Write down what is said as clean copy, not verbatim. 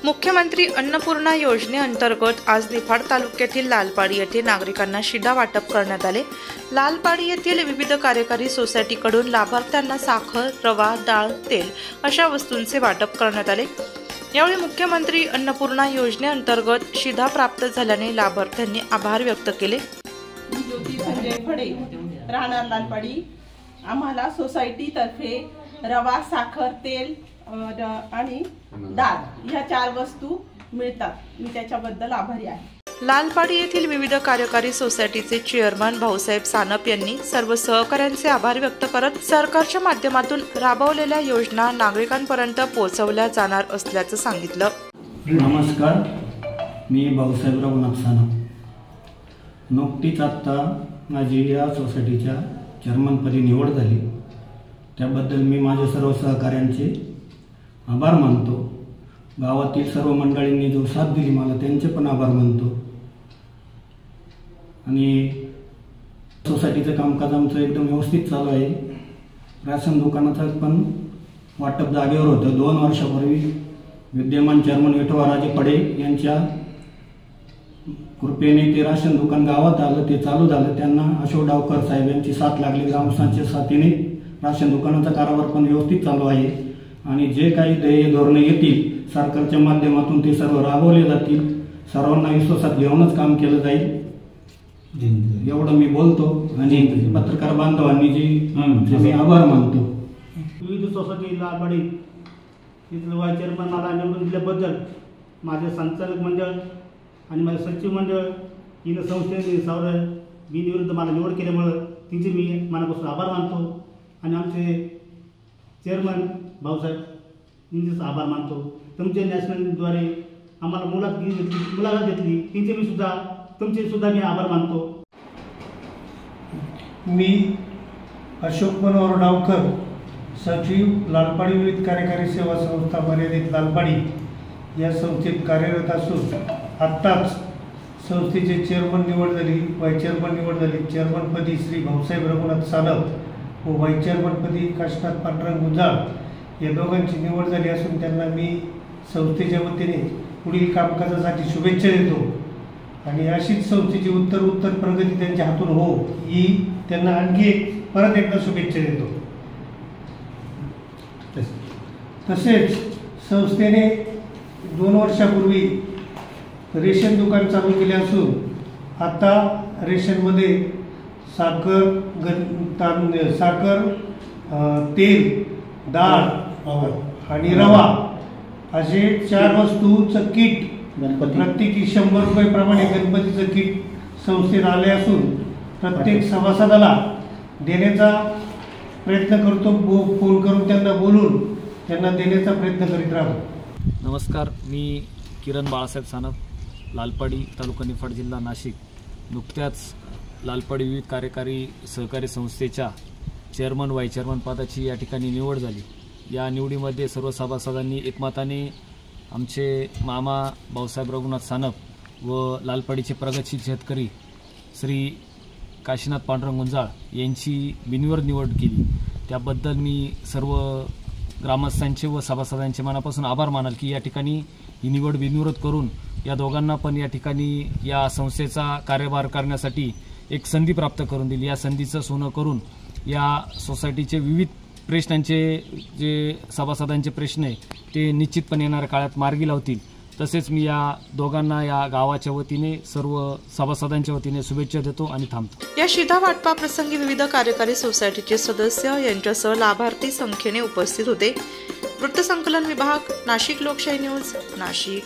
मुख्यमंत्री अन्नपूर्णा योजनेअंतर्गत आज निफाड तालुक्यातील लालपाडी येथे नागरिकांना शिधा वाटप करण्यात आले। लालपाडी येथील विविध कार्यकारी सोसायटीकडून लाभार्थ्यांना साखर, रवा, डाळ, तेल अशा वस्तूंचे वाटप करण्यात आले। यावेळी मुख्यमंत्री अन्नपूर्णा योजनेअंतर्गत शिधा प्राप्त झाल्याने लाभार्थ्यांनी आभार व्यक्त केले। ज्योती संजय फडे, राहणार लालपाडी। आम्हाला सोसायटीतर्फे रवा, साखर, तेल आणि डाळ ह्या 4 वस्तू मिळतात। मी त्याच्याबद्दल आभारी आहे। लालपाडी येथील विविध कार्यकारी सोसायटीचे चेअरमन भाऊसाहेब सानप यांनी सर्व सहकाऱ्यांचे आभार व्यक्त करत सरकारच्या माध्यमातून राबवलेल्या योजना नागरिकांपर्यंत पोहोचवल्या जाणार असल्याचं सांगितलं। नमस्कार, मी भाऊसाहेब रघुनाथ सानप। नुकतीच आता माझी या सोसायटीच्या चेअरमनपदी निवड झाली, त्याबद्दल मी माझ्या सर्व सहकाऱ्यांचे आभार मानतो। गावातील सर्व मंडळींनी जो साथ दिली मला त्यांचे पण आभार मानतो। आणि सोसायटीचं कामकाज आमचं एकदम व्यवस्थित चालू आहे। राशन दुकानाचं पण वाटप जागेवर होतं। 2 वर्षापूर्वी विद्यमान चेअरमन विठोबाराजे फडे यांच्या कृपेने ते राशन दुकान गावात आलं, ते चालू झालं। त्यांना अशोक डावकर साहेब यांची साथ लागली। ग्रामस्थांच्या साथीने राशन दुकानाचा कारभार पण व्यवस्थित चालू आहे। आणि जे काही ध्येय धोरणे येतील सरकारच्या माध्यमातून ते सर्व राबवले जातील। सर्वांना विश्वासात घेऊनच काम केलं जाईल, एवढं मी बोलतो। आणि पत्रकार बांधवांनी जे मी आभार मानतो। विविध सोसायटी लालपाडी तिथलं वाईस चेअरमन मला निवडून दिल्याबद्दल माझे संचालक मंडळ आणि माझे सचिव मंडळ इन संस्थेने सर्व बिनविरुद्ध मला निवड केल्यामुळं तिचे मी मनापासून आभार मानतो। आणि आमचे चेअरमन भाऊसाहेब यांचेच आभार मानतो। तुमच्या नॅशनलद्वारे आम्हाला मुलाखत घेतली तुमचे सुद्धा मी आभार मानतो। मी अशोक मनोहर डावकर, सचिव लालपाडी विविध कार्यकारी सेवा संस्था मर्यादित लालपाडी या संस्थेत कार्यरत असून आत्ताच संस्थेचे चेअरमन निवड झाली, वाईस चेअरमन निवड झाली। चेअरमनपदी श्री भाऊसाहेब रघुनाथ सानप व वाईस चेअरमनपदी काशीनाथ पांडुरंग गुंजाळ या दोघांची निवड झाली असून त्यांना मी संस्थेच्या वतीने पुढील कामकाजासाठी शुभेच्छा देतो। आणि अशीच संस्थेची उत्तर प्रगती त्यांच्या हातून हो ही त्यांना आणखी परत एकदा शुभेच्छा देतो। तसेच संस्थेने 2 वर्षापूर्वी रेशन दुकान चालू केले असून आता रेशनमध्ये साखर, तेल, डाळ आणि रवा असे 4 वस्तूचं किट प्रत्येकी 100 रुपये प्रमाणे गणपतीचं किट संस्थेत आले असून प्रत्येक सभासदाला देण्याचा प्रयत्न करतो। फोन करून त्यांना बोलून त्यांना देण्याचा प्रयत्न करीत राहतो। नमस्कार, मी किरण बाळासाहेब सानप, लालपाडी, तालुका निफाड, जिल्हा नाशिक। नुकत्याच लालपाडी विविध कार्यकारी सहकारी संस्थेच्या चेअरमन वाईस चेअरमन पदाची या ठिकाणी निवड झाली। या निवडीमध्ये सर्व सभासदांनी एकमताने आमचे मामा भाऊसाहेब रघुनाथ सानप व लालपाडीचे प्रगतशील शेतकरी श्री काशीनाथ पांडुरंग गुंजाळ यांची बिनविरोध निवड केली। त्याबद्दल मी सर्व ग्रामस्थांचे व सभासदांचे मनापासून आभार मानाल की या ठिकाणी ही निवड बिनविरोध करून या दोघांना पण या ठिकाणी या संस्थेचा कार्यभार करण्यासाठी एक संधी प्राप्त करून दिली। या संधीचं सोनं करून या सोसायटीचे विविध प्रश्नांचे जे सभासदांचे प्रश्न आहे ते निश्चितपणे येणाऱ्या काळात मार्गी लावतील। तसेच मी या दोघांना या गावाच्या वतीने सर्व सभासदांच्या वतीने शुभेच्छा देतो आणि थांबतो। या शिधा वाटपाप्रसंगी विविध कार्यकारी सोसायटीचे सदस्य यांच्यासह लाभार्थी संख्येने उपस्थित होते। वृत्तसंकलन विभाग, नाशिक लोकशाही न्यूज, नाशिक।